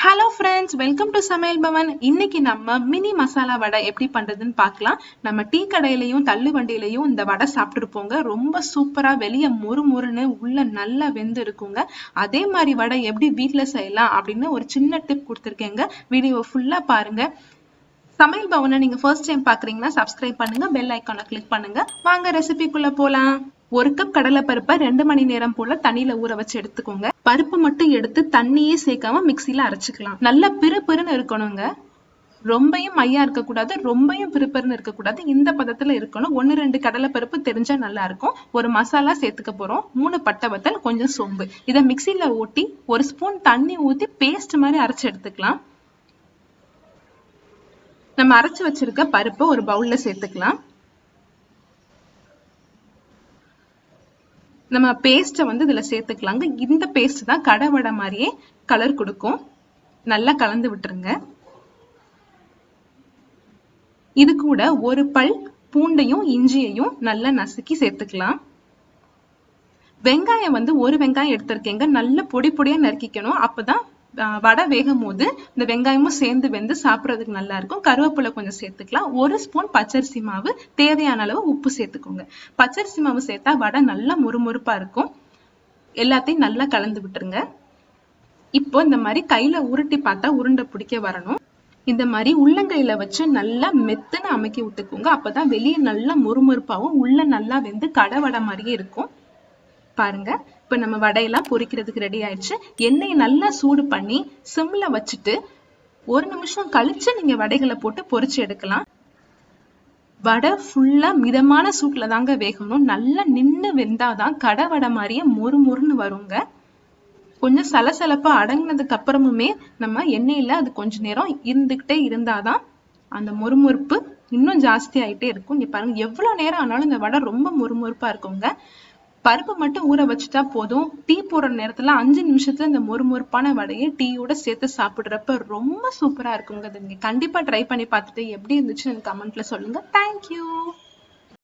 Hello friends, welcome to சமையல் பவன். இன்னைக்கு நம்ம மினி மசாலா வடை எப்படி பண்றதுன்னு பார்க்கலாம். நம்ம டீ கடையிலையும் தள்ளு வண்டியிலையும் இந்த வடை சாப்பிட்டுருப்போங்க. ரொம்ப சூப்பரா வெளியே மொறுமொறுன்னு உள்ள நல்லா வெந்து இருக்குங்க. அதே மாதிரி வடை எப்படி வீட்டில் செய்யலாம் அப்படின்னு ஒரு சின்ன டிப் கொடுத்துருக்கேங்க. வீடியோ ஃபுல்லா பாருங்க. சமையல் பவனை நீங்க ஃபர்ஸ்ட் டைம் பாக்குறீங்கன்னா சப்ஸ்கிரைப் பண்ணுங்க, பெல் ஐக்கானை கிளிக் பண்ணுங்க. வாங்க ரெசிபிக்குள்ள போலாம். ஒரு கப் கடலை பருப்பை 2 மணி நேரம் போல தண்ணியில ஊற வச்சு எடுத்துக்கோங்க. பருப்பு மட்டும் எடுத்து தண்ணியே சேர்க்காம மிக்சியில அரைச்சுக்கலாம். நல்லா பிறுபிறுன்னு இருக்கணுங்க. ரொம்பயும் மையா இருக்கக்கூடாது, ரொம்பயும் பிறுபிறுன்னு இருக்கக்கூடாது. இந்த பதத்துல இருக்கணும். 1-2 கடலை பருப்பு தெரிஞ்சா நல்லா இருக்கும். ஒரு மசாலா சேர்த்துக்க போறோம். 3 பட்டை வத்தல், கொஞ்சம் சோம்பு. இதை மிக்சியில ஊட்டி 1 ஸ்பூன் தண்ணி ஊத்தி பேஸ்ட் மாதிரி அரைச்சு எடுத்துக்கலாம். நம்ம அரைச்சு வச்சிருக்க பருப்பை ஒரு பவுல்ல சேர்த்துக்கலாம். நம்ம பேஸ்ட்டை இதுல சேர்த்துக்கலாங்க. இந்த பேஸ்ட் தான் கடை வடை மாதிரியே கலர் கொடுக்கும். நல்லா கலந்து விட்டுருங்க. இது கூட ஒரு பல் பூண்டையும் இஞ்சியையும் நல்லா நசுக்கி சேர்த்துக்கலாம். வெங்காயம் ஒரு வெங்காயம் எடுத்திருக்கேங்க. நல்லா பொடி பொடியா நறுக்கிக்கணும். அப்பதான் வடை வேகும் போது இந்த வெங்காயமும் சேர்ந்து வெந்து சாப்பிட்றதுக்கு நல்லா இருக்கும். கருவேப்பிலை கொஞ்சம் சேர்த்துக்கலாம். 1 ஸ்பூன் பச்சரிசி மாவு, தேவையான அளவு உப்பு சேர்த்துக்கோங்க. பச்சரிசி மாவு சேர்த்தா வடை நல்லா மொறுமொறுப்பா இருக்கும். எல்லாத்தையும் நல்லா கலந்து விட்டுருங்க. இப்போ இந்த மாதிரி கையில உருட்டி பார்த்தா உருண்டை பிடிக்க வரணும். இந்த மாதிரி உள்ளங்கையில வச்சு நல்லா மெத்துன்னு அமுக்கி விட்டுக்கோங்க. அப்பதான் வெளியே நல்லா மொறுமொறுப்பாவும் உள்ள நல்லா வெந்து கடை வடை மாதிரியே இருக்கும். பாருங்க, இப்ப நம்ம வடையெல்லாம் பொரிக்கிறதுக்கு ரெடி ஆயிடுச்சு. எண்ணெயை நல்லா சூடு பண்ணி சிம்ல வச்சுட்டு 1 நிமிஷம் கழிச்சு நீங்க வடைகளை போட்டு பொரிச்சு எடுக்கலாம். வடை ஃபுல்லா மிதமான சூட்ல தாங்க வேகணும். நல்லா நின்று வெந்தாதான் கடை வடை மாதிரியே மொறுமொறுன்னு வருங்க. கொஞ்சம் சலசலப்பா அடங்கினதுக்கு அப்புறமுமே நம்ம எண்ணெயில அது கொஞ்ச நேரம் இருந்துகிட்டே இருந்தாதான் அந்த மொறுமொறுப்பு இன்னும் ஜாஸ்தி ஆயிட்டே இருக்கும். இங்க பாருங்க, எவ்வளவு நேரம் ஆனாலும் இந்த வடை ரொம்ப மொறுமொறுப்பா இருக்குங்க. பருப்பு மட்டும் ஊற வச்சுட்டா போதும். டீ போடுற நேரத்துல 5 நிமிஷத்துல இந்த மொறுமொறுப்பான வடையை டீயோட சேர்த்து சாப்பிடுறப்ப ரொம்ப சூப்பரா இருக்குங்க. நீங்க கண்டிப்பா ட்ரை பண்ணி பார்த்துட்டு எப்படி இருந்துச்சுன்னு கமெண்ட்ல சொல்லுங்க. தேங்க்யூ.